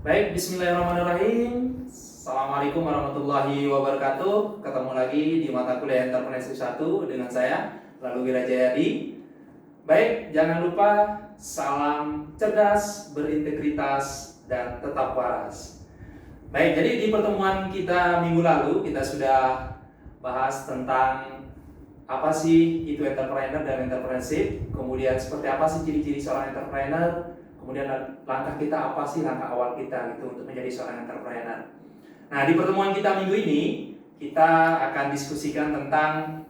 Baik, bismillahirrahmanirrahim. Assalamualaikum warahmatullahi wabarakatuh. Ketemu lagi di mata kuliah Entrepreneurship 1 dengan saya, Lalu Wirajayadi. Baik, jangan lupa salam cerdas, berintegritas, dan tetap waras. Baik, jadi di pertemuan kita minggu lalu kita sudah bahas tentang apa sih itu entrepreneur dan entrepreneurship, kemudian seperti apa sih ciri-ciri seorang entrepreneur, kemudian langkah kita apa sih, langkah awal kita gitu untuk menjadi seorang entrepreneur. Nah, di pertemuan kita minggu ini kita akan diskusikan tentang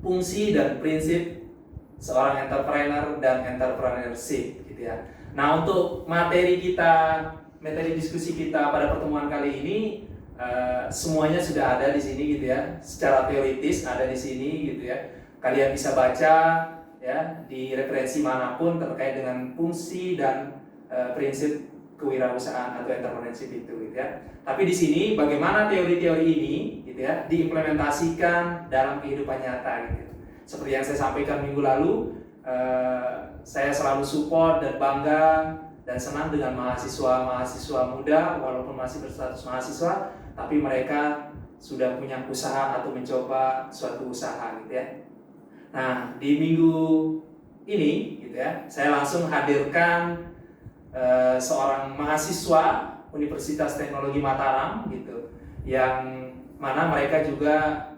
fungsi dan prinsip seorang entrepreneur dan entrepreneurship gitu ya. Nah, untuk materi diskusi kita pada pertemuan kali ini semuanya sudah ada di sini gitu ya. Secara teoritis ada di sini gitu ya. Kalian bisa baca ya di referensi manapun terkait dengan fungsi dan prinsip kewirausahaan atau entrepreneurship itu gitu ya. Tapi di sini bagaimana teori-teori ini gitu ya diimplementasikan dalam kehidupan nyata gitu. Seperti yang saya sampaikan minggu lalu, saya selalu support dan bangga dan senang dengan mahasiswa muda walaupun masih berstatus mahasiswa, tapi mereka sudah punya usaha atau mencoba suatu usaha gitu ya. Nah, di minggu ini gitu ya, saya langsung hadirkan seorang mahasiswa Universitas Teknologi Mataram gitu, yang mana mereka juga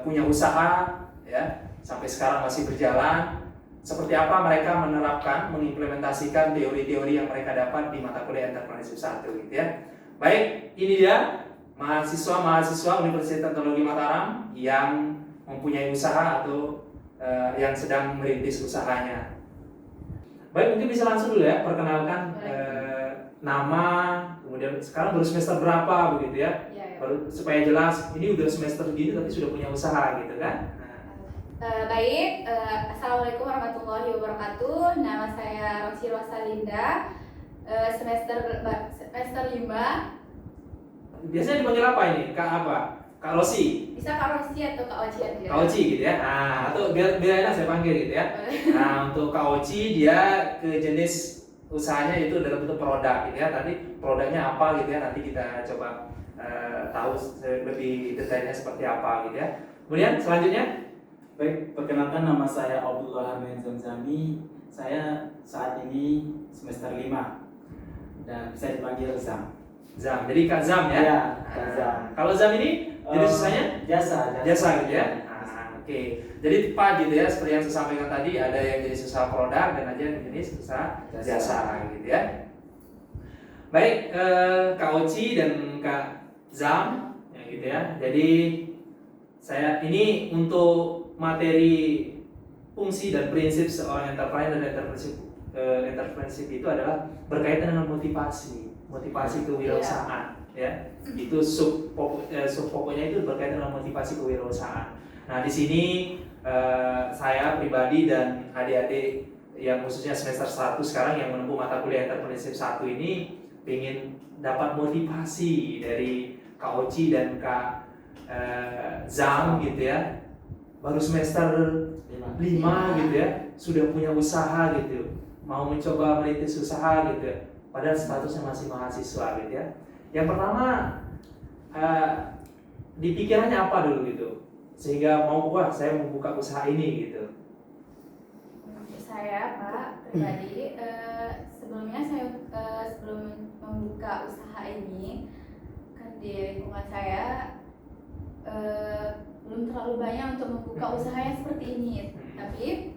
punya usaha ya, sampai sekarang masih berjalan. Seperti apa mereka menerapkan, mengimplementasikan teori-teori yang mereka dapat di mata kuliah Entrepreneurship 1 gitu ya. Baik, ini dia mahasiswa Universitas Teknologi Mataram yang mempunyai usaha atau yang sedang merintis usahanya. Baik, mungkin bisa langsung dulu ya perkenalkan nama, kemudian sekarang baru semester berapa begitu ya. Baru supaya jelas ini udah semester gini tapi sudah punya usaha gitu kan. Baik, Assalamualaikum warahmatullahi wabarakatuh. Nama saya Rosi Rosalinda, semester 5. Biasanya dipanggil apa ini? Kak apa? Kak Rosi? Bisa Kak Rosi atau Kak Oci aja. Kak Oci gitu ya. Nah, atau biar enak saya panggil gitu ya. Nah, untuk Kak Oci dia ke jenis usahanya itu dalam bentuk produk gitu ya. Tadi produknya apa gitu ya. Nanti kita coba tahu lebih detailnya seperti apa gitu ya. Kemudian selanjutnya, baik, perkenalkan nama saya Abdullah Hamid Zamzami. Saya saat ini semester 5 dan bisa dipanggil Zam. Zam. Jadi Kak Zam ya? Iya, Kak Zam. Kalau Zam ini jenis usahanya? Jasa Gitu ya? Oke. Jadi tepat gitu ya, seperti yang saya sampaikan tadi, ada yang jenis usaha produk dan ada yang jenis usaha jasa gitu ya. Baik, Kak Oci dan Kak Zam ya gitu ya. Jadi saya ini untuk materi fungsi dan prinsip seorang entrepreneur dan entrepreneurship itu adalah berkaitan dengan motivasi kewirausahaan ya. Itu sub pokoknya itu berkaitan dengan motivasi kewirausahaan. Nah, di sini saya pribadi dan adik-adik yang khususnya semester 1 sekarang yang menempuh mata kuliah Entrepreneurship 1 ini ingin dapat motivasi dari Kak Oci dan Kak Zam gitu ya. Baru semester 5 gitu ya, sudah punya usaha gitu, mau mencoba merintis usaha gitu ya, padahal statusnya masih mahasiswa gitu ya. Yang pertama, di pikirannya apa dulu gitu, sehingga saya membuka usaha ini gitu. Saya Pak pribadi, sebelumnya saya sebelum membuka usaha ini kan di lingkungan saya belum terlalu banyak untuk membuka usaha yang seperti ini. Tapi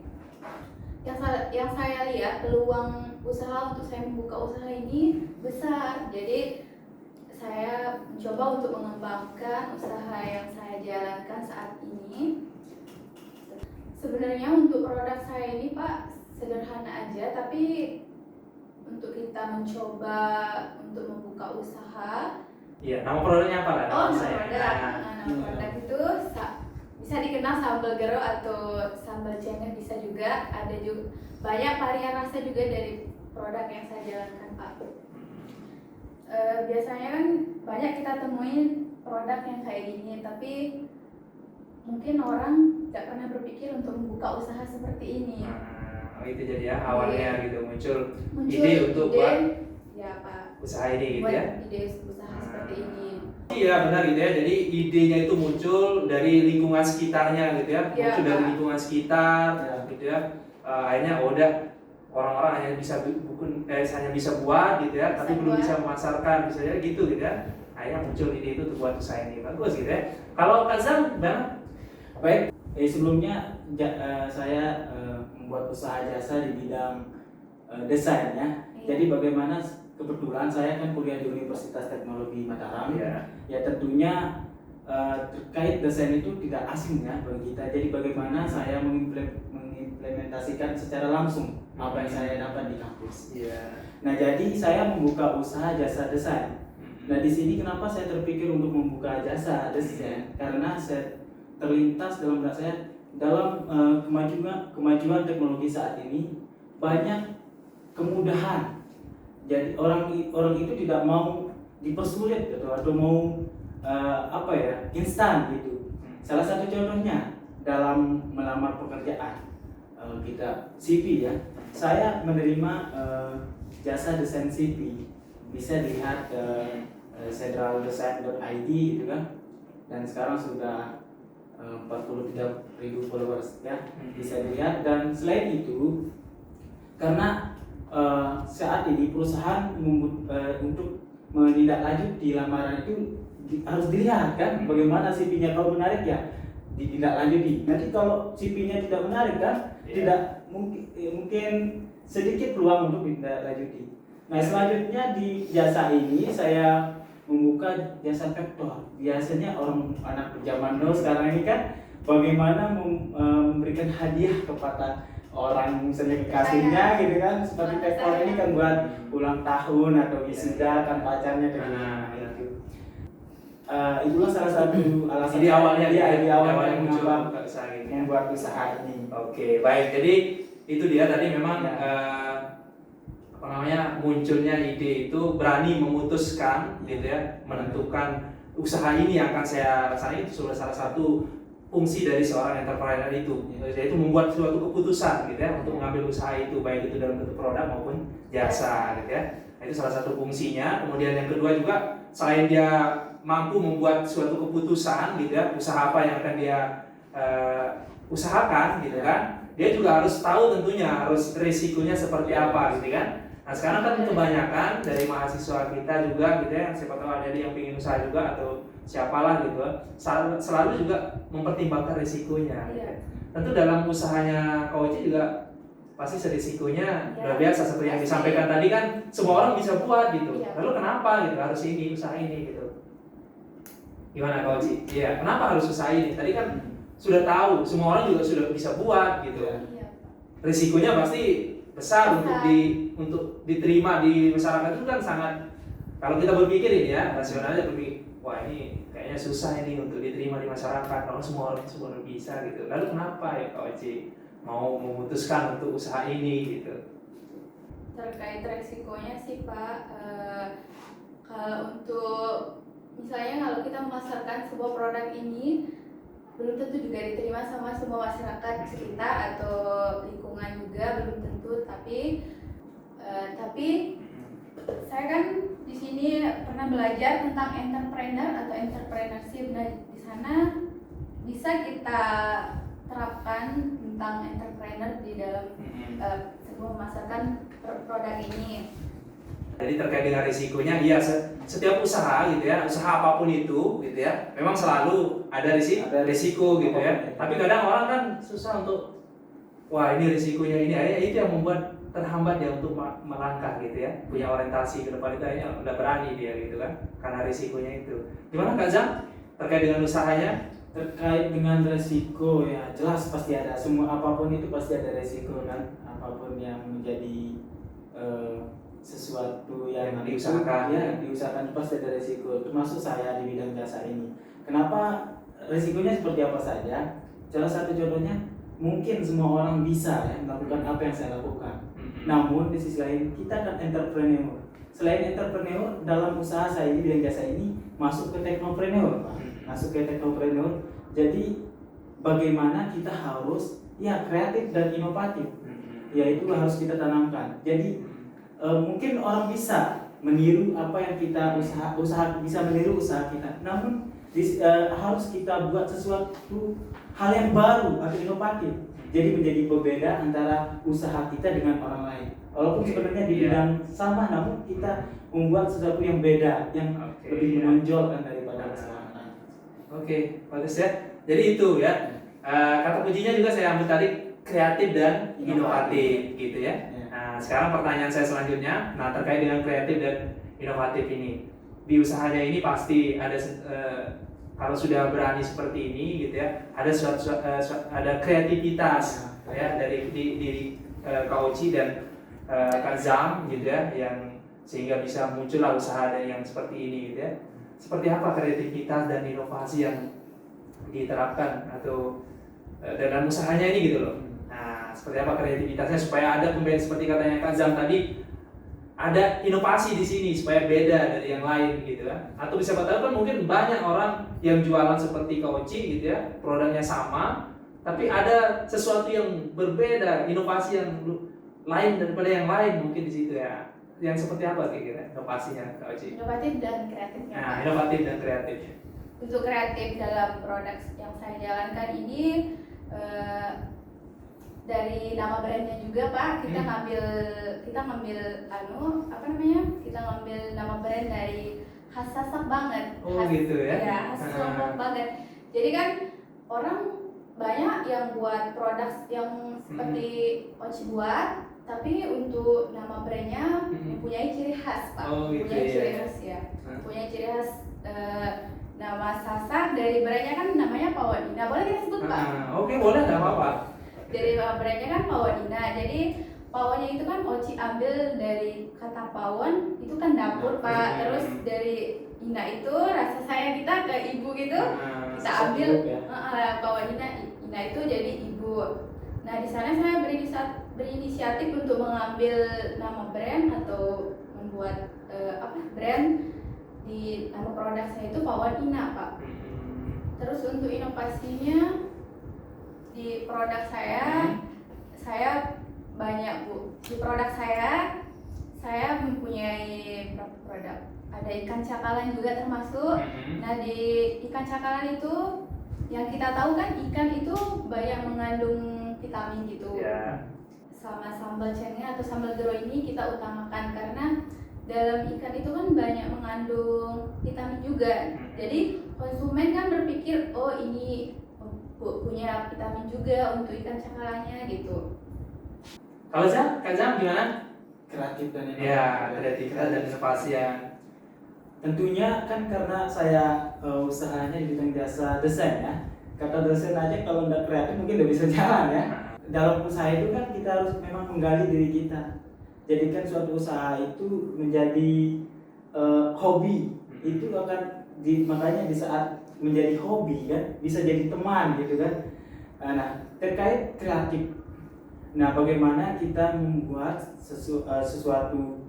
yang saya lihat peluang usaha untuk saya membuka usaha ini besar. Jadi saya mencoba untuk mengembangkan usaha yang saya jalankan saat ini. Sebenarnya untuk produk saya ini Pak sederhana aja, tapi untuk kita mencoba untuk membuka usaha. Iya, nama produknya apa kan? Nama produk itu bisa dikenal sambal gero atau sambal cengkeh, bisa juga. Ada juga banyak varian rasa juga dari produk yang saya jalankan Pak. Biasanya kan banyak kita temuin produk yang kayak gini, tapi mungkin orang tidak pernah berpikir untuk membuka usaha seperti ini. Itu jadi ya awalnya gitu muncul ide ide, untuk buat ya Pak. usaha ini gitu buat ya. ide usaha seperti ini. Iya benar gitu ya. Jadi idenya itu muncul dari lingkungan sekitarnya gitu ya. Iya, Muncul dari Pak. lingkungan sekitar Ya. gitu ya. Akhirnya udah orang-orang hanya bisa hanya bisa buat gitu ya, tapi belum bisa memasarkan, bisa jadi gitu ya. Akhirnya muncul ide itu untuk buat usaha ini. Bagus gitu ya. Kalau Kazam gimana? Baik, sebelumnya saya membuat usaha jasa di bidang desain ya. Iya. Jadi bagaimana kebetulan saya kan kuliah di Universitas Teknologi Mataram. Iya. Ya tentunya terkait desain itu tidak asing ya bagi kita. Jadi bagaimana saya mengimplementasikan secara langsung apa yang saya dapat di kampus. Iya. Nah jadi saya membuka usaha jasa desain. Nah di sini kenapa saya terpikir untuk membuka jasa desain? Karena saya terlintas dalam benak saya dalam kemajuan teknologi saat ini banyak kemudahan. Jadi orang itu tidak mau dipersulit gitu, atau mau instan gitu. Salah satu contohnya dalam melamar pekerjaan kita CV ya. Saya menerima jasa desain CV. Bisa dilihat centraldesign.id gitu kan. Dan sekarang sudah 43.000 followers ya, bisa dilihat. Dan selain itu karena saat ini perusahaan untuk menindaklanjuti lamaran itu harus dilihat kan bagaimana CV-nya. Kalau menarik ya ditindaklanjuti. Nanti kalau CV-nya tidak menarik kan tidak mungkin sedikit peluang untuk ditindaklanjuti. Nah selanjutnya di jasa ini saya membuka jasa vektor. Biasanya anak zaman now sekarang ini kan bagaimana memberikan hadiah kepada orang, misalnya kekasihnya gitu kan, seperti vektor ini kan buat ulang tahun atau wisuda kan pacarnya kayak gitu. Itulah salah satu alasan Jadi awalnya di awalnya muncul membuat usaha ini. membuat usaha ini. Oke, baik. Jadi itu dia tadi memang munculnya ide itu berani memutuskan gitu ya, menentukan usaha ini yang akan saya laksanakan. Itu sudah salah satu fungsi dari seorang entrepreneur itu, yaitu membuat suatu keputusan gitu ya untuk mengambil usaha itu, baik itu dalam bentuk produk maupun jasa gitu ya. Nah, itu salah satu fungsinya. Kemudian yang kedua juga, selain dia mampu membuat suatu keputusan gitu ya, usaha apa yang akan dia usahakan gitu kan, dia juga harus tahu tentunya harus risikonya seperti apa gitu kan. Nah sekarang kan kebanyakan dari mahasiswa kita juga gitu ya, siapa tahu ada yang ingin usaha juga atau siapalah gitu, selalu juga mempertimbangkan risikonya gitu ya. Tentu dalam usahanya Koci juga pasti risikonya luar biasa, seperti yang disampaikan tadi kan, semua orang bisa buat gitu. Lalu kenapa gitu harus ini usaha ini gitu? Gimana Koci? Iya, kenapa harus usaha ini? Tadi kan sudah tahu, semua orang juga sudah bisa buat gitu. Risikonya pasti besar untuk diterima di masyarakat itu kan sangat, kalau kita berpikir ini ya, rasionalnya berpikir, wah ini kayaknya susah ini untuk diterima di masyarakat, kalau semua orang bisa gitu. Lalu kenapa ya Kak Oci mau memutuskan untuk usaha ini gitu? Terkait resikonya sih Pak, kalau untuk misalnya kalau kita memasarkan sebuah produk ini belum tentu juga diterima sama semua masyarakat sekitar atau lingkungan juga, belum tentu. Tapi saya kan di sini pernah belajar tentang entrepreneur atau entrepreneurship. Nah di sana bisa kita terapkan tentang entrepreneur di dalam sebuah memasarkan produk ini. Jadi terkait dengan risikonya, iya setiap usaha gitu ya, usaha apapun itu gitu ya, memang selalu ada risiko gitu ya. Tapi kadang orang kan susah untuk, wah ini risikonya ini, akhirnya itu yang membuat terhambat ya untuk melangkah gitu ya, punya orientasi ke depan itu akhirnya udah berani dia gitu kan, karena risikonya itu. Gimana Kak Zam terkait dengan usahanya? Terkait dengan resiko ya jelas pasti ada, semua apapun itu pasti ada resiko kan, apapun yang menjadi sesuatu yang diusahakan diusahakan pasti ada resiko, termasuk saya di bidang jasa ini. Kenapa resikonya seperti apa saja? Salah satu contohnya, mungkin semua orang bisa ya melakukan apa yang saya lakukan. Namun di sisi lain kita kan entrepreneur. Selain entrepreneur, dalam usaha saya di bidang jasa ini masuk ke teknopreneur, Pak. Masuk ke teknopreneur. Jadi bagaimana kita harus ya kreatif dan inovatif. Ya itu harus kita tanamkan. Jadi mungkin orang bisa meniru apa yang kita usaha bisa meniru usaha kita. Namun harus kita buat sesuatu hal yang baru atau inovatif. Jadi menjadi berbeda antara usaha kita dengan orang lain. Walaupun sebenarnya di bidang sama, namun kita membuat sesuatu yang beda, yang lebih menonjolkan daripada usaha lain. Oke, bagus ya. Jadi itu ya. Kata kuncinya juga saya ambil tadi, kreatif dan inovatif gitu ya. Nah, sekarang pertanyaan saya selanjutnya, nah terkait dengan kreatif dan inovatif ini, di usahanya ini pasti ada kalau sudah berani seperti ini gitu ya, ada kreativitas ya dari diri Kak Oci dan Kak Zam gitu ya, yang sehingga bisa muncullah usaha yang seperti ini gitu ya. Seperti apa kreativitas dan inovasi yang diterapkan atau dalam usahanya ini gitu loh. Nah, seperti apa kreativitasnya supaya ada pembeda, seperti katanya Kak Zam tadi, ada inovasi di sini supaya beda dari yang lain gitu kan. Atau bisa katakan kan mungkin banyak orang yang jualan seperti Kak Oci gitu ya, produknya sama, tapi ada sesuatu yang berbeda, inovasi yang lain daripada yang lain mungkin di situ ya. Yang seperti apa kira-kira inovasinya Kak Oci? Inovatif dan kreatif. Nah, inovatif dan kreatif. Untuk kreatif dalam produk yang saya jalankan ini, dari nama brandnya juga Pak, kita ngambil kita ngambil nama brand dari khas Sasak banget. Oh gitu ya? Ya, khas Sasak banget. Jadi kan orang banyak yang buat produk yang seperti Oci buat, tapi untuk nama brandnya mempunyai ciri khas Pak. Oh gitu Mempunyai ya? ciri khas ya. Mempunyai ciri khas. Nama Sasak dari brandnya kan namanya Pawadina. Boleh kita sebut Pak? Oke, boleh, nggak apa-apa. Dari brandnya kan Pawadina. Jadi pawonnya itu kan Oci ambil dari kata pawon, itu kan dapur Pak. Terus dari Ina itu rasa sayang kita ke ibu gitu. Kita ambil Pawadina, Ina itu jadi ibu. Nah di sana saya berinisiatif untuk mengambil nama brand atau membuat brand di nama produk saya itu Pawon Ina Pak. Terus untuk inovasinya di produk saya banyak Bu. Di produk saya mempunyai berapa produk? Ada ikan cakalang juga termasuk. Nah di ikan cakalang itu yang kita tahu kan ikan itu banyak mengandung vitamin gitu. Sama sambal cengkeh atau sambal gero ini kita utamakan karena dalam ikan itu kan banyak mengandung vitamin juga. Jadi konsumen kan berpikir oh ini punya vitamin juga untuk ikan cakalangnya gitu. Kalau Kak Zam gimana? Kreatif dan inovasi. Ya, kreativitas dan inovasi yang tentunya kan karena saya usahanya di bidang jasa desain ya. Kata desain aja kalau nggak kreatif mungkin nggak bisa jalan ya. Dalam usaha itu kan kita harus memang menggali diri kita. Jadikan suatu usaha itu menjadi hobi. Itu akan makanya di saat menjadi hobi kan bisa jadi teman gitu kan. Nah terkait kreatif, nah bagaimana kita membuat sesuatu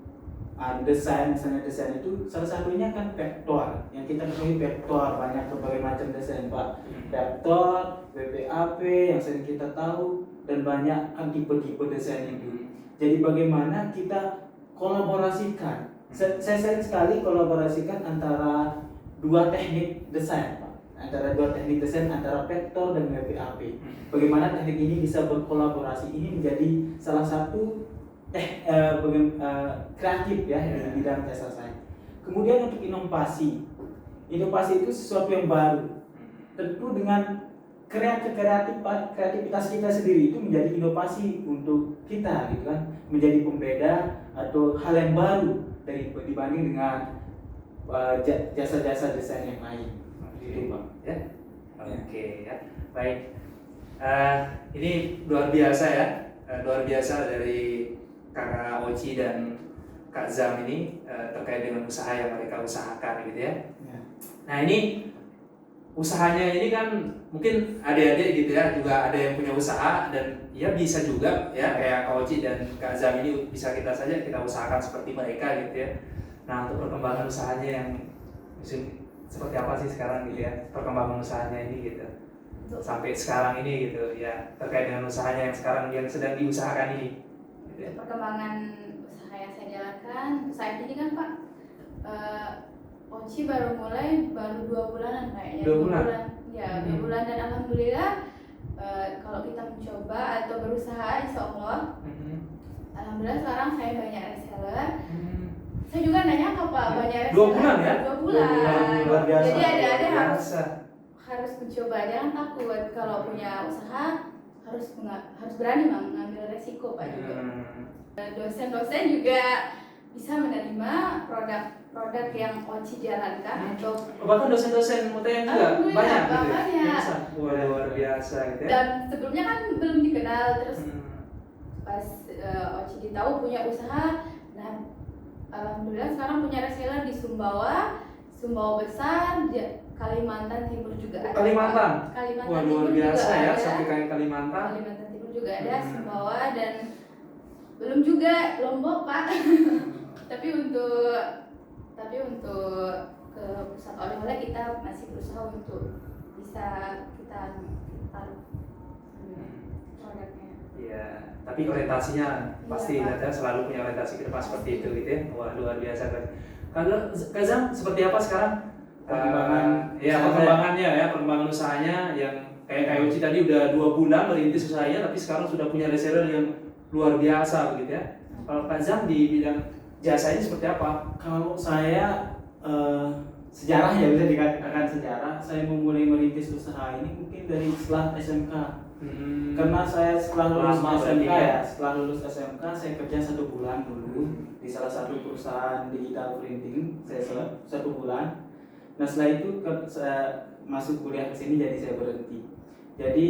desain, misalnya desain itu salah satunya kan vektor yang kita ketahui. Vektor banyak berbagai macam desain Pak. Vektor, WPAP yang sering kita tahu, dan banyak kan tipe-tipe desain itu. Jadi bagaimana kita kolaborasikan, saya sering sekali kolaborasikan antara dua teknik desain Pak. Antara dua teknik desain, antara vektor dan WPAP. Bagaimana teknik ini bisa berkolaborasi, ini menjadi salah satu kreatif ya di bidang jasa saya. Kemudian untuk inovasi itu sesuatu yang baru. Tentu dengan kreativitas kita sendiri itu menjadi inovasi untuk kita gitu kan, menjadi pembeda atau hal yang baru dibanding dengan jasa-jasa desain yang lain. Gitu Pak. Ya. Oke ya. Baik. Ini luar biasa ya. Luar biasa dari Kakak Oci dan Kak Zam ini terkait dengan usaha yang mereka usahakan gitu ya. Nah ini usahanya ini kan mungkin adik-adik gitu ya juga ada yang punya usaha, dan ya bisa juga ya kayak Kak Oci dan Kak Zam ini bisa kita usahakan seperti mereka gitu ya. Nah untuk perkembangan usahanya yang seperti apa sih sekarang gitu ya, perkembangan usahanya ini gitu sampai sekarang ini gitu ya, terkait dengan usahanya yang sekarang yang sedang diusahakan ini gitu ya. Perkembangan usaha yang saya jalankan jalankan saat ini kan Pak, Oci baru mulai 2 bulanan kayaknya. 2 bulan? Ya, 2 bulan, dan alhamdulillah kalau kita mencoba atau berusaha, insya Allah, alhamdulillah sekarang saya banyak reseller. Saya juga nggak nyangka Pak, banyak reseller. 2 bulan ya? 2 bulan. Luar biasa. Jadi ada harus Biasa. mencoba, jangan takut kalau punya usaha, harus berani mengambil resiko Pak juga. Dosen-dosen juga bisa menerima produk yang Oci jalankan atau Bahkan dosen-dosen UTM juga Alhamdulillah, banyak gitu ya? banyak. Biasa. Wah, luar biasa gitu ya. dan sebelumnya kan belum dikenal, terus Hmm. pas Oci ditahu punya usaha, nah alhamdulillah sekarang punya reseller di Sumbawa besar, Kalimantan Timur juga ada. Kalimantan? Kalimantan Wah, Timur luar juga biasa ya, ada. sampai kayak Kalimantan. Kalimantan Timur juga ada, Hmm. Sumbawa, dan belum juga Lombok Pak. tapi untuk ke pusat oleh-oleh kita masih berusaha untuk bisa kita taruh produknya. Iya, tapi orientasinya pasti Pak. Anda selalu punya orientasi ke depan seperti itu gitu ya. Wah, luar biasa kan. Kalau Kazam seperti apa sekarang? Perkembangan usahanya yang kayak Uci tadi udah 2 bulan merintis usahanya, tapi sekarang sudah punya reseller yang luar biasa begitu ya. Kalau Kazam di bidang jasa ini seperti apa? Kalau saya sejarah ya, bisa dikatakan sejarah. Saya memulai merintis usaha ini mungkin dari setelah SMK. Karena saya setelah lulus Lama SMK berarti ya? setelah lulus SMK saya kerja 1 bulan dulu di salah satu perusahaan digital printing. Saya 1 bulan. Nah setelah itu saya masuk kuliah ke sini, jadi saya berhenti. Jadi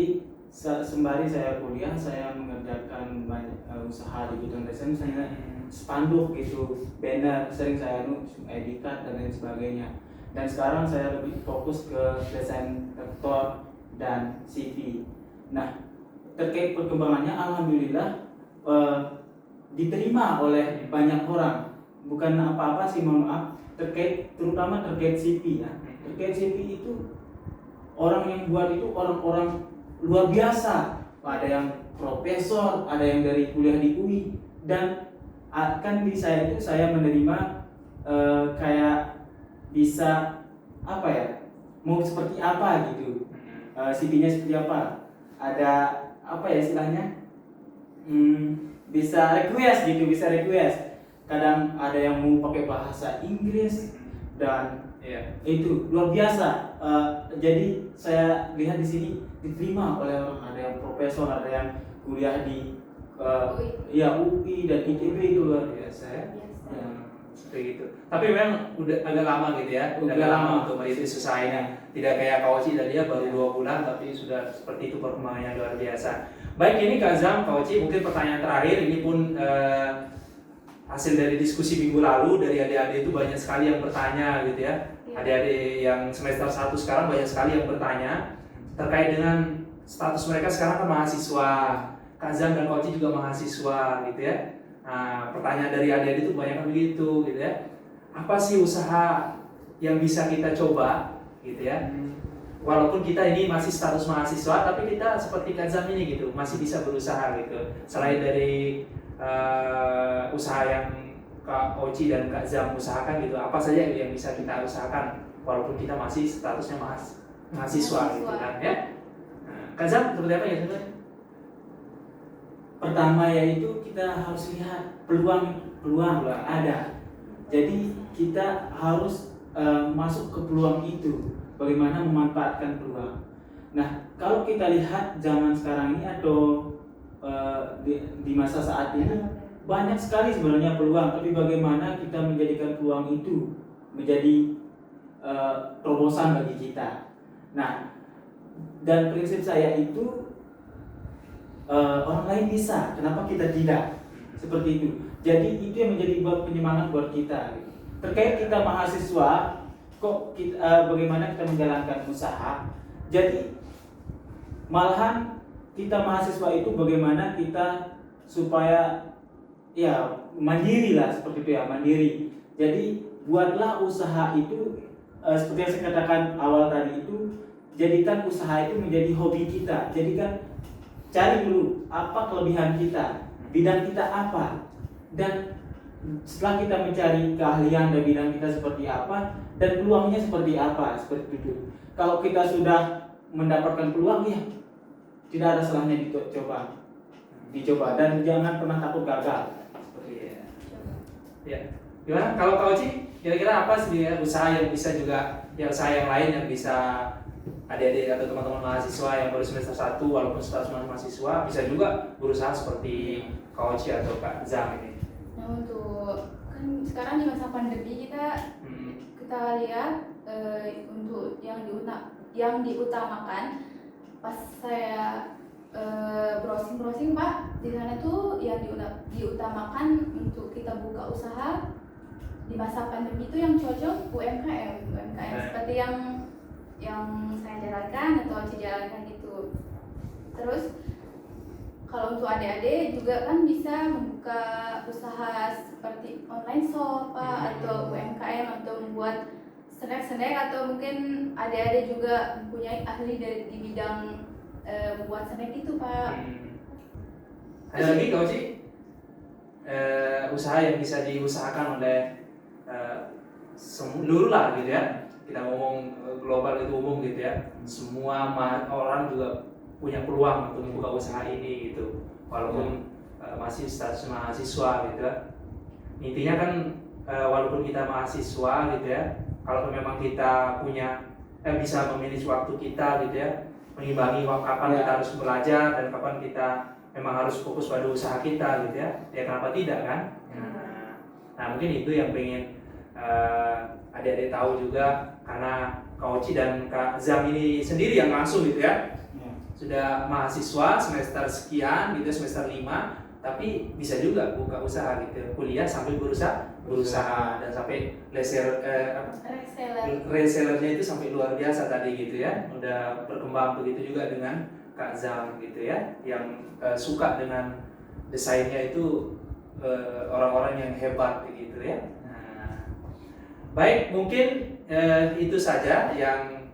sembari saya kuliah, saya mengerjakan banyak usaha di bidang desain, misalnya spanduk gitu, banner, sering saya editan dan lain sebagainya. Dan sekarang saya lebih fokus ke desain vektor dan CV. Nah, terkait perkembangannya, alhamdulillah diterima oleh banyak orang. Bukan apa-apa sih, mohon maaf, terutama terkait CV ya. Terkait CV itu orang yang buat itu orang-orang luar biasa. Ada yang profesor, ada yang dari kuliah di UI, dan akan di saya itu saya menerima kayak bisa apa ya, mau seperti apa gitu, CV-nya seperti apa, ada apa ya istilahnya, bisa request gitu, bisa request. Kadang ada yang mau pakai bahasa Inggris dan itu luar biasa. Jadi saya lihat di sini diterima oleh orang, ada yang profesor, ada yang kuliah di UI dan ITB, itu luar biasa ya. Biasa. Seperti itu. Tapi memang udah agak lama gitu ya. Udah Agak lama lama. untuk merintis usaha ini. Tidak kayak Kauci tadi ya, baru 2 bulan tapi sudah seperti itu perkembangannya luar biasa. Baik, ini Kazam, Kauci, mungkin pertanyaan terakhir ini pun hasil dari diskusi minggu lalu dari adik-adik itu banyak sekali yang bertanya gitu ya. Adik-adik yang semester 1 sekarang banyak sekali yang bertanya terkait dengan status mereka sekarang kan mahasiswa. Kazam dan Kauci juga mahasiswa gitu ya. Nah, pertanyaan dari adik-adik itu banyak begitu gitu ya. Apa sih usaha yang bisa kita coba gitu ya? Walaupun kita ini masih status mahasiswa, tapi kita seperti Kazam ini gitu, masih bisa berusaha gitu. Selain dari usaha yang Kak Oci dan Kak Zam usahakan gitu, apa saja yang bisa kita usahakan walaupun kita masih statusnya mahasiswa gitu kan ya? Nah, Kak Zam seperti apa ya sebenarnya? Pertama yaitu kita harus lihat peluang ada. Jadi kita harus masuk ke peluang itu. Bagaimana memanfaatkan peluang. Nah, kalau kita lihat zaman sekarang ini atau di masa saat ini banyak sekali sebenarnya peluang, tapi bagaimana kita menjadikan peluang itu menjadi terobosan bagi kita. Nah, dan prinsip saya itu orang lain bisa, kenapa kita tidak? Seperti itu. Jadi itu yang menjadi penyemangat buat kita. Terkait kita mahasiswa, bagaimana kita menjalankan usaha? Jadi malahan kita mahasiswa itu bagaimana kita supaya ya mandiri lah, seperti itu ya, mandiri. Jadi buatlah usaha itu seperti yang saya katakan awal tadi itu, jadikan usaha itu menjadi hobi kita. Jadikan, cari dulu apa kelebihan kita, bidang kita apa, dan setelah kita mencari keahlian dan bidang kita seperti apa dan peluangnya seperti apa, seperti itu. Kalau kita sudah mendapatkan peluang, ya tidak ada salahnya dicoba dan jangan pernah takut gagal. Seperti itu. Ya. Gimana kalau Kak Oci? Kira-kira apa sih ya, usaha yang bisa juga, ya usaha yang lain yang bisa adik-adik atau teman-teman mahasiswa yang baru semester 1 walaupun status mahasiswa bisa juga berusaha seperti Kak Oci atau Kak Zam ini? Nah, untuk kan sekarang di masa pandemi kita lihat untuk yang diutamakan pas saya browsing Pak, di sana tuh yang diutamakan untuk kita buka usaha di masa pandemi itu yang cocok UMKM seperti yang saya jalankan atau Oci jalankan itu. Terus kalau untuk adik-adik juga kan bisa membuka usaha seperti online shop Pak, atau UMKM, atau membuat snack atau mungkin adik-adik juga mempunyai ahli di bidang membuat snack itu Pak. Ada lagi Kak Oci? Usaha yang bisa diusahakan oleh seluruh lah gitu ya. Kita ngomong global itu umum gitu ya. Semua orang juga punya peluang untuk membuka usaha ini gitu. Walaupun masih status mahasiswa gitu ya. Intinya kan walaupun kita mahasiswa gitu ya, kalau memang kita punya bisa memilih waktu kita gitu ya, mengimbangi kapan kita harus belajar dan kapan kita memang harus fokus pada usaha kita gitu ya. Ya kenapa tidak kan? Nah mungkin itu yang pengen adik-adik tahu juga, karena Kak Oci dan Kak Zam ini sendiri yang langsung gitu ya, sudah mahasiswa semester sekian gitu, semester 5, tapi bisa juga buka usaha gitu, kuliah sambil berusaha dan sampai resellernya itu sampai luar biasa tadi gitu ya, udah berkembang. Begitu juga dengan Kak Zam gitu ya, yang suka dengan desainnya itu orang-orang yang hebat gitu ya. Baik, mungkin itu saja yang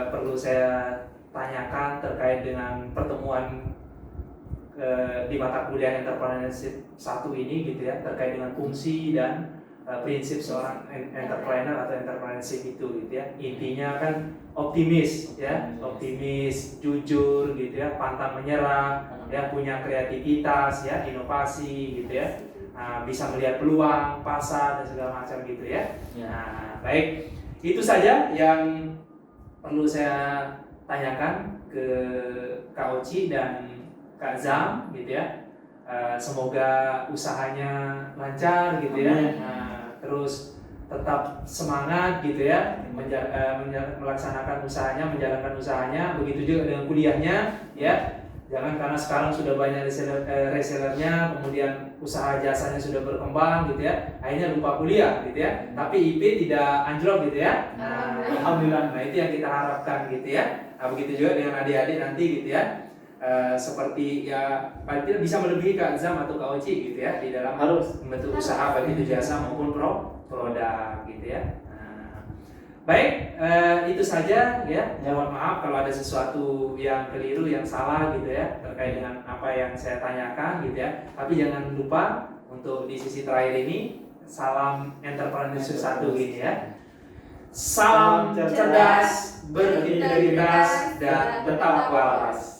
perlu saya tanyakan terkait dengan pertemuan di mata kuliah Entrepreneurship 1 ini gitu ya, terkait dengan fungsi dan prinsip seorang entrepreneur atau entrepreneurship itu gitu ya. Intinya kan optimis ya, optimis, jujur gitu ya, pantang menyerah ya, punya kreativitas ya, inovasi gitu ya. Bisa melihat peluang pasar dan segala macam gitu ya. Nah, baik, itu saja yang perlu saya tanyakan ke Kak Oci dan Kak Zam gitu ya. Semoga usahanya lancar gitu ya. Terus tetap semangat gitu ya, melaksanakan usahanya, menjalankan usahanya. Begitu juga dengan kuliahnya ya. Jangan karena sekarang sudah banyak resellernya, kemudian usaha jasanya sudah berkembang gitu ya, akhirnya lupa kuliah gitu ya. Tapi IP tidak anjlok gitu ya. Alhamdulillah. Nah itu yang kita harapkan gitu ya. Nah begitu juga dengan adik-adik nanti gitu ya. Seperti ya paling tidak bisa melebihi Kak Zam atau Kak Oci gitu ya di dalam harus membentuk usaha baik itu jasa maupun produk gitu ya. Baik, itu saja ya. Mohon maaf kalau ada sesuatu yang keliru, yang salah gitu ya terkait dengan apa yang saya tanyakan gitu ya. Tapi jangan lupa untuk di sisi terakhir ini, salam entrepreneurship 1 gini ya. Salam cerdas, berintegritas dan tetap waras.